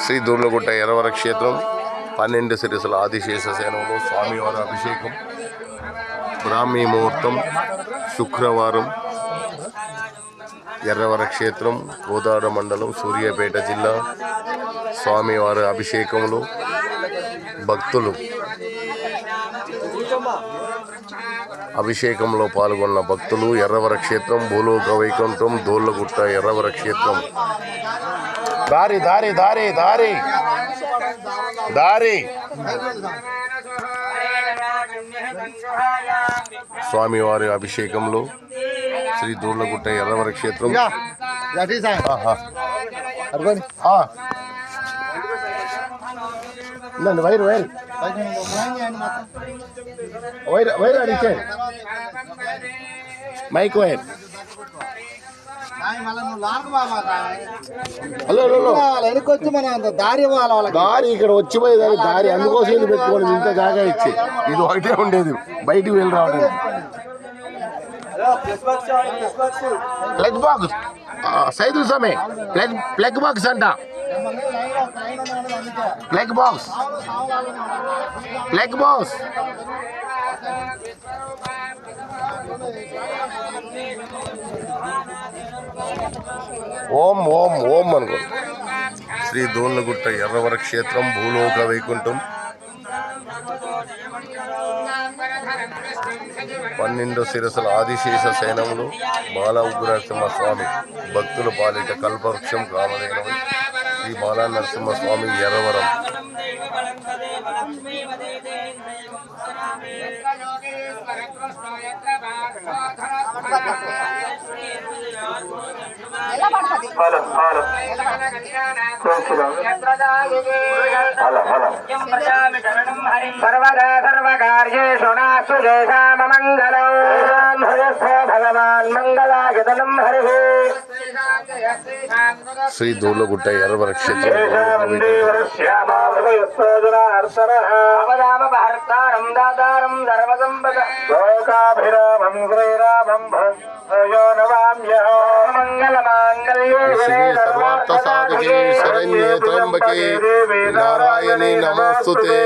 శ్రీ దూర్లగుట్ట ఎర్రవర క్షేత్రం 12 శిరసుల ఆదిశేష సేనంలో స్వామివారి అభిషేకం. బ్రాహ్మీ ముహూర్తం శుక్రవారం. ఎర్రవర క్షేత్రం, కోదాడ మండలం, సూర్యాపేట జిల్లా. స్వామివారి అభిషేకంలో భక్తులు అభిషేకంలో పాల్గొన్న భక్తులు ఎర్రవర క్షేత్రం, భూలోక వైకుంఠం, దూర్లగుట్ట ఎర్రవర క్షేత్రం. దారి దారి దారి దారి దారి స్వామివారి అభిషేకంలో శ్రీ దూర్లగుట్ట ఎర్రవర క్షేత్రం. వైరు వైరు వైరు వైరు అడిచే మైక్ వైర్. హలో వెనకొచ్చి మన దారి దారి ఇక్కడ వచ్చిపోయేది దారి, అందుకోసం ఇది పెట్టుకోండి. ఇంత జాగా ఇచ్చి ఇది ఒకటే ఉండేది, బయటికి వెళ్ళి రావడానికి. ప్లగ్ బాక్స్ సైదు సమయ ప్లగ్ బాక్స్ అంట. ప్లగ్ బాక్స్ ప్లగ్ బాక్స్ ఓం ఓం ఓం అనుకో. శ్రీ దూర్లగుట్ట ఎర్రవర క్షేత్రం, భూలోక వైకుంఠం. 12 శిరసుల ఆదిశేష సేనంలో బాలా ఉగ్రనరసింహస్వామి భక్తుల పాలిట కల్పవృక్షం కామధేనువు శ్రీ బాలా నరసింహస్వామి ఎర్రవరం. సర్వకార్యేషు నాస్తు దేశామమంగళం భగవాన్ మంగళాయతనం హరి. శ్రీ దూర్లగుట్ట ఎర్రవర క్షేత్రం, సర్వార్థ సాధకే శరణ్యే త్ర్యంబకే నారాయణి నమోస్తుతే.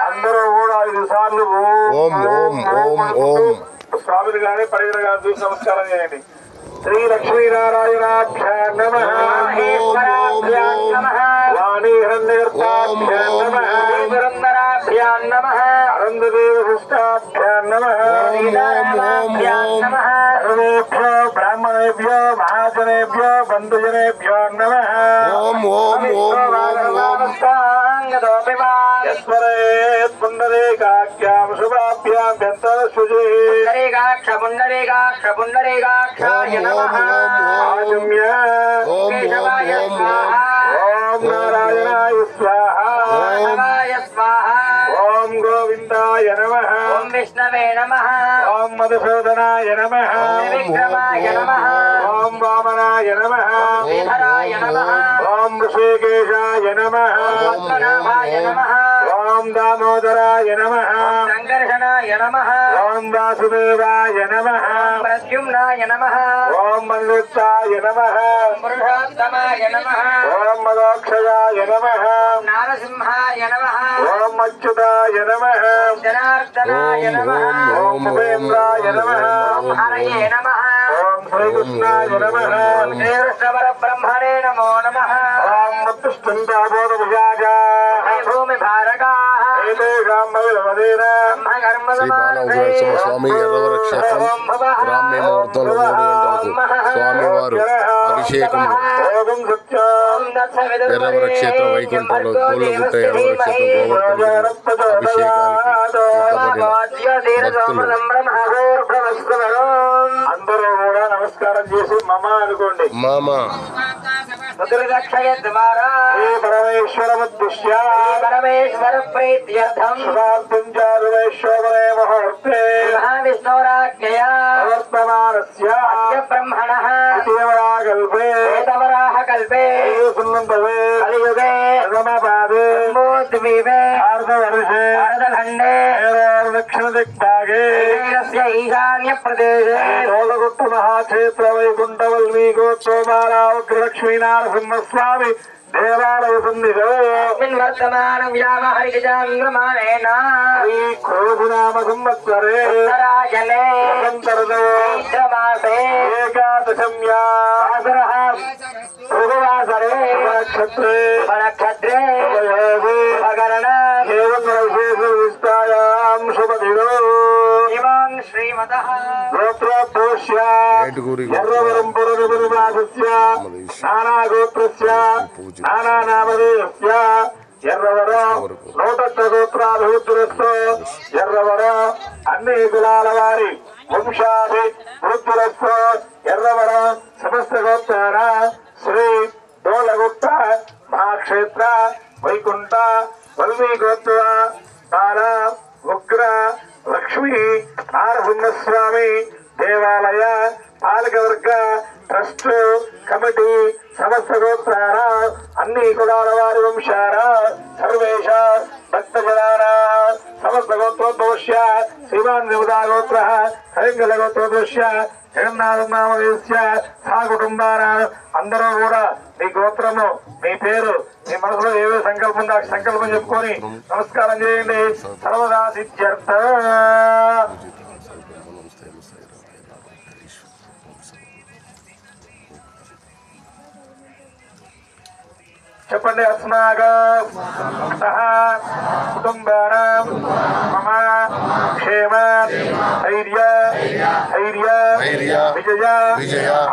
అందరూ కూడా 5 సార్లు ఓం ఓం ఓం ఓం స్వామిని గాని పరిగణ గాని చూసి నమస్కారం చేయండి. శ్రీ లక్ష్మీనారాయణాభ్యా నమః, వాణీ హిరణ్యగర్భాభ్యా నమః, పురందరాభ్యా నమః, అనందదేవ హృష్టాభ్యా నమః, సర్వేభ్యో బ్రాహ్మణేభ్యో మహాజనేభ్యో బంధుజనేభ్యో నమః. ఓం ఓం ఓం ఓం పుండరీకాఖ్యాం శుభాభ్యాం శుచి పుండరీకాక్ష ఆజమ్య ఓం నారాయణాయ స్వాహా, ఓం గోవిందాయ నమః, ఓం విష్ణవే నమః, ఓం మధుసూదనాయ నమః, విక్రమాయ నమః, ఓం వామనాయ నమః, శ్రీధరాయ నమః, ఓం ఋషికేశాయ నమః, పద్మనాభాయ నమః, ఓం దామోదరాయ నమః, సంకర్షణాయ నమః, ఓం వాసుదేవాయ నమః, ప్రద్యుమ్నాయ నమః, ఓం మన్వితాయ నమః, పురుషోత్తమాయ నమః, ఓం మదోక్షయాయ నమః, నారసింహాయ నమః, ఓం అచ్యుతాయ నమః, జనార్దనాయ నమః, ఓం ఉపేంద్రాయ నమః, ఓం హరయే నమః, ఓం శ్రీకృష్ణాయ నమః, శ్రీకృష్ణ బ్రహ్మణే నమో నమః, ఓం ముత్తుష్ఠంతాబోధభుజాజ భూమి భారగా శ్రీ బాలా ఉగ్రనరసింహస్వామి ఎర్రవర క్షేత్రం. బ్రాహ్మీ ముహూర్తంలో 3 గంటలకు స్వామివారు అభిషేకం. ఎర్రవర క్షేత్ర వైకుంఠంలో దూర్లగుట్ట ఎర్రవర క్షేత్రం గోవర్ధన అభిషేకానికి భక్తులు అందరూ కూడా నమస్కారం చేసి మమ అనుకోండి. మామ పరమేశ్వరముద్దిశ్య పరమేశ్వర ప్రీత్యర్థం శుభార్థంచారువేశ్వరే ముహూర్తే మహావిష్ణోరాజ్ఞయా వర్తమానస్య బ్రహ్మణః దేవరాకల్పే కల్పే సున్నంతవే కలియుగే రమపాదే ద్వీపే అర్ధవర్షే అర్ధఖండే దక్షిణ దిక్పాగే ఈశాన్య ప్రదేశే రోలగుట్ట మహాక్షేత్ర వైకుంఠ వల్మీకోత్సవమాల ఉగ్రలక్ష్మీనారసింహస్వామి దేవాలయ సన్నిధో వర్తమాన వ్యామహరికచాంద్రమాణేన శ్రీ క్రోధినామ సంవత్సరే ఉత్తరాజలే వసంతఋతు చైత్రమాసే ఏకాదశమ్యా భృగువాసరే నక్షత్రే నక్షత్రే ఉపయోగి ఉపకరణ విశేష విస్తాయాం శుభదినో ఇమాన్ శ్రీమతః గోత్రోద్భూష్య ఎర్రవరం పురనిపురవాసస్య నానాగోత్రస్య నానానామధేయస్య ఎర్రవర 108 గోత్రాభివృద్ధిరస్తో ఎర్రవర అన్ని కులాల వారి వంశాభి వృద్ధిరస్తో ఎర్రవర సమస్త గోత్రాల శ్రీ డోలగుట్ట మహాక్షేత్ర వైకుంఠ వల్మీకోత్సవ బాల ఉగ్ర లక్ష్మీ నారసింహస్వామి దేవాలయ పాలకవర్గ ట్రస్ట్ కమిటీ సమస్త గోత్రాల అన్ని కులాల వారి వంశాల సర్వేష భక్తజనాన సమస్త గోత్రోద్భవస్య శ్రీమాన్ దేవతా గోత్ర కళింగల గోత్రోద్భవస్య జగన్నాథనామదేశ్య సా కుటుంబాన అందరూ కూడా మీ గోత్రము మీ పేరు మీ మనసులో ఏవో సంకల్పం ఉందో ఆ సంకల్పం చెప్పుకొని నమస్కారం చేయండి. సర్వదా సిద్ధ్యర్థ. చెప్పండి. అస్మాగా కుటుంబానాం మమ క్షేమ ధైర్య విజయ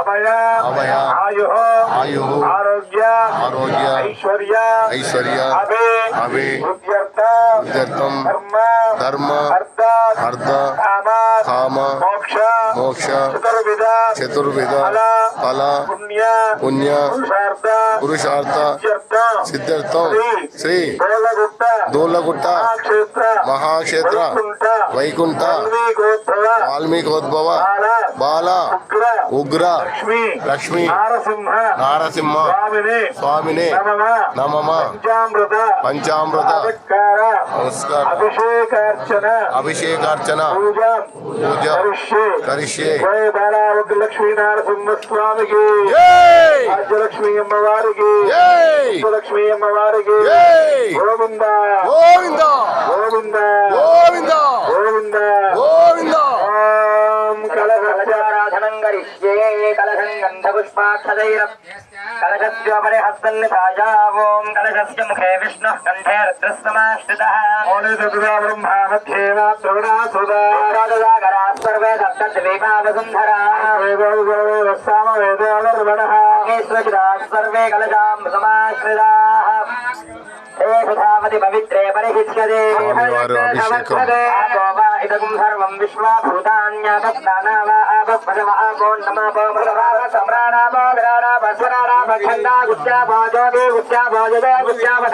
అభయ ఆయు ఆరోగ్య ఐశ్వర్య అభి వృద్ధ్యర్థం ధర్మ అర్థ కామ మోక్ష చతుర్విధ ఫల పుణ్య పురుషార్థ సిద్ధార్థం శ్రీ దోలగుట్ట మహాక్షేత్ర వైకుంఠ వాల్మీకోద్భవ బాల ఉగ్ర లక్ష్మీ నారసింహ స్వామినే నమః. పంచామృత నమస్కారం. అభిషేకార్చన పూజ కరిష్యే. లక్ష్మీ నారసింహస్వామికి రాజ్యలక్ష్మీ అమ్మవారికి లక్ష్మీ అమ్మవారికి గోవింద గోవింద గోవింద గోవింద గోవింద గోవింద. ఓం కలశారాధనం కరిష్యే. కలశం గంధపుష్పాక్షతైర కలశస్యోపరి హస్తన్నిపాయ. ఓం కలశస్య ముఖే విష్ణుః కంఠే రుద్రస్తమాశ్రితః. బ్రహ్మా మధ్యే మాతృణాసుదా సర్వే సప్తద్వీపా వసుంధరా సర్వే కలశాం సమాశ్రితాః. ధావతి పవిత్రే పరిహిష్యతే. స్వామివారి అభిషేకం. ఇదం సర్వం విశ్వాభూతాన్యాపో నమో సమ్రాణాపో విరాణాప స్వరాణాప ఛందా గుత్యాపో జ్యోతి గుత్యాపో జయ గుత్యాప